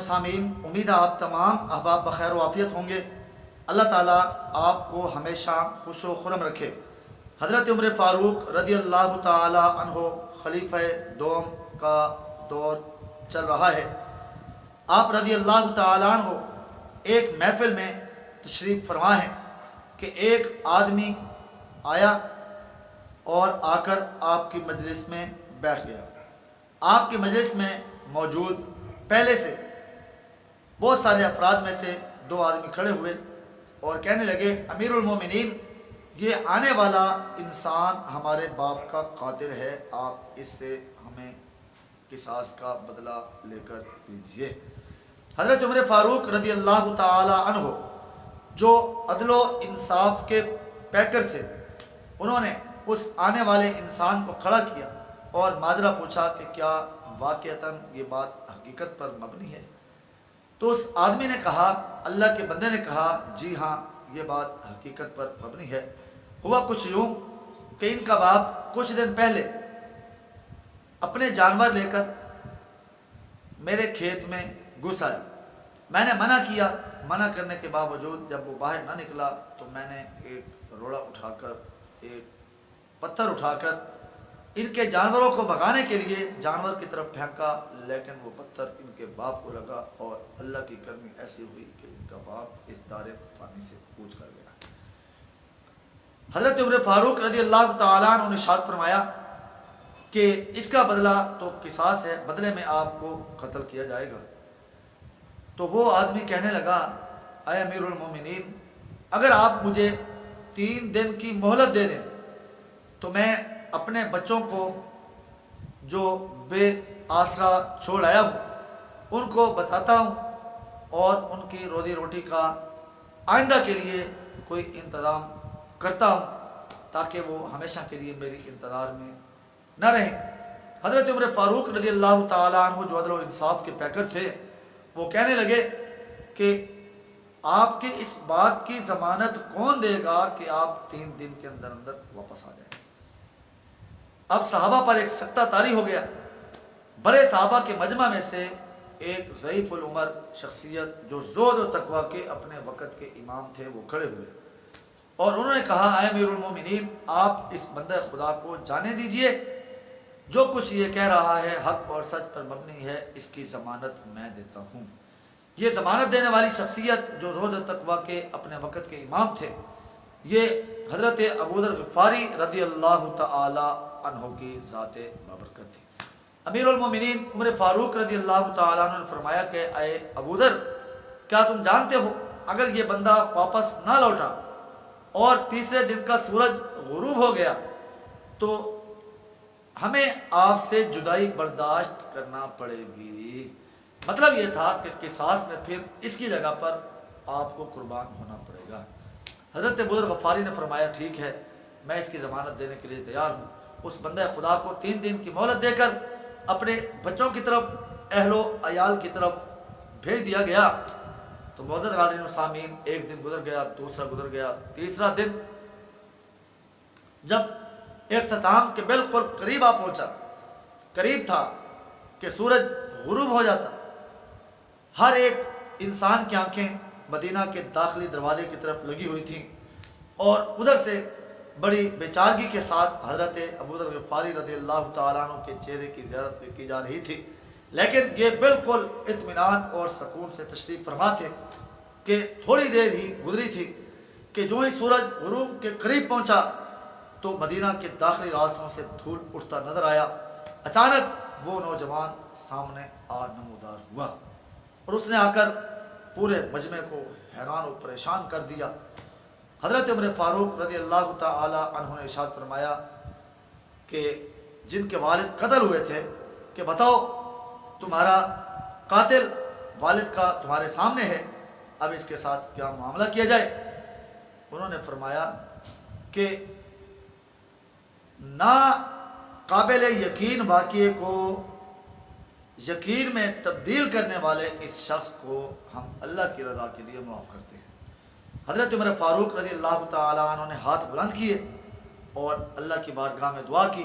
و سامعین، امید ہے آپ تمام احباب بخیر و عافیت ہوں گے۔ اللہ تعالیٰ آپ کو ہمیشہ خوش و خرم رکھے۔ حضرت عمر فاروق رضی اللہ تعالی عنہ خلیفہ دوم کا دور چل رہا ہے۔ آپ رضی اللہ تعالی عنہ ایک محفل میں تشریف فرما ہے کہ ایک آدمی آیا اور آ کر آپ کی مجلس میں بیٹھ گیا۔ آپ کی مجلس میں موجود پہلے سے بہت سارے افراد میں سے دو آدمی کھڑے ہوئے اور کہنے لگے، امیر المومنین، یہ آنے والا انسان ہمارے باپ کا قاتل ہے، آپ اس سے ہمیں قصاص کا بدلہ لے کر دیجیے۔ حضرت عمر فاروق رضی اللہ تعالی عنہ جو عدل و انصاف کے پیکر تھے، انہوں نے اس آنے والے انسان کو کھڑا کیا اور ماجرا پوچھا کہ کیا واقعتاً یہ بات حقیقت پر مبنی ہے؟ تو اس آدمی نے کہا، اللہ کے بندے نے کہا، جی ہاں، یہ بات حقیقت پر مبنی ہے۔ ہوا کچھ یوں کہ ان کا باپ کچھ دن پہلے اپنے جانور لے کر میرے کھیت میں گھس آیا۔ میں نے منع کیا، منع کرنے کے باوجود جب وہ باہر نہ نکلا تو میں نے ایک روڑا اٹھا کر، ایک پتھر اٹھا کر ان کے جانوروں کو بھگانے کے لیے جانور کی طرف پھینکا، لیکن وہ پتھر ان کے باپ کو لگا اور اللہ کی کرمی ایسی ہوئی کہ ان کا باپ اس دار فانی سے کوچ کر گیا۔ حضرت عمر فاروق رضی اللہ تعالیٰ عنہ نے ارشاد فرمایا کہ اس کا بدلہ تو قصاص ہے، بدلے میں آپ کو قتل کیا جائے گا۔ تو وہ آدمی کہنے لگا، اے امیر المومنین، اگر آپ مجھے 3 دن کی مہلت دے دیں تو میں اپنے بچوں کو جو بے آسرا چھوڑ آیا ہوں ان کو بتاتا ہوں اور ان کی روزی روٹی کا آئندہ کے لیے کوئی انتظام کرتا ہوں تاکہ وہ ہمیشہ کے لیے میری انتظار میں نہ رہیں۔ حضرت عمر فاروق رضی اللہ تعالیٰ عنہ جو عدل و انصاف کے پیکر تھے، وہ کہنے لگے کہ آپ کی اس بات کی ضمانت کون دے گا کہ آپ 3 دن کے اندر اندر واپس آ جائیں؟ اب صحابہ پر ایک سکتہ طاری ہو گیا۔ بڑے صحابہ کے مجمع میں سے ایک ضعیف العمر شخصیت جو زہد و تقوی کے اپنے وقت کے امام تھے، وہ کھڑے ہوئے اور انہوں نے کہا، اے امیر المومنین، آپ اس بندہ خدا کو جانے دیجئے، جو کچھ یہ کہہ رہا ہے حق اور سچ پر مبنی ہے، اس کی ضمانت میں دیتا ہوں۔ یہ ضمانت دینے والی شخصیت جو زہد و تقوی کے اپنے وقت کے امام تھے، یہ حضرت ابو ذر غفاری رضی اللہ تعالی عنہ کی ذات بابرکت تھی۔ امیر المومنین عمر فاروق رضی اللہ تعالیٰ عنہ نے فرمایا کہ اے ابو ذر، کیا تم جانتے ہو اگر یہ بندہ واپس نہ لوٹا اور تیسرے دن کا سورج غروب ہو گیا تو ہمیں آپ سے جدائی برداشت کرنا پڑے گی۔ مطلب یہ تھا کہ قصاص میں پھر اس کی جگہ پر آپ کو قربان ہونا پڑے گا۔ حضرت ابو ذر غفاری نے فرمایا، ٹھیک ہے، میں اس کی ضمانت دینے کے لیے تیار ہوں۔ اس بندہ خدا کو 3 دن کی مہلت دے کر اپنے بچوں کی طرف، اہل و عیال کی طرف بھیج دیا گیا۔ تو معزز حاضرین و سامعین، ایک دن گزر گیا، دوسرا گزر گیا، تیسرا دن جب اختتام کے بالکل قریب آ پہنچا، قریب تھا کہ سورج غروب ہو جاتا، ہر ایک انسان کی آنکھیں مدینہ کے داخلی دروازے کی طرف لگی ہوئی تھیں اور ادھر سے بڑی بے چارگی کے ساتھ حضرت ابو ذر غفاری رضی اللہ تعالیٰ عنہ کے چہرے کی زیارت بھی کی جا رہی تھی، لیکن یہ بالکل اطمینان اور سکون سے تشریف فرما تھے کہ تھوڑی دیر ہی گزری تھی کہ جو ہی سورج غروب کے قریب پہنچا تو مدینہ کے داخلی راستوں سے دھول اٹھتا نظر آیا۔ اچانک وہ نوجوان سامنے آ نمودار ہوا اور اس نے آ کر پورے مجمع کو حیران و پریشان کر دیا۔ حضرت عمر فاروق رضی اللہ تعالی عنہ نے ارشاد فرمایا کہ جن کے والد قتل ہوئے تھے کہ بتاؤ، تمہارا قاتل والد کا تمہارے سامنے ہے، اب اس کے ساتھ کیا معاملہ کیا جائے؟ انہوں نے فرمایا کہ نا قابل یقین واقعے کو یقین میں تبدیل کرنے والے اس شخص کو ہم اللہ کی رضا کے لیے معاف کرتے ہیں۔ حضرت عمر فاروق رضی اللہ تعالیٰ عنہ نے ہاتھ بلند کیے اور اللہ کی بارگاہ میں دعا کی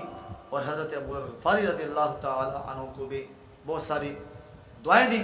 اور حضرت ابو ذر غفاری رضی اللہ تعالیٰ عنہ کو بھی بہت ساری دعائیں دیں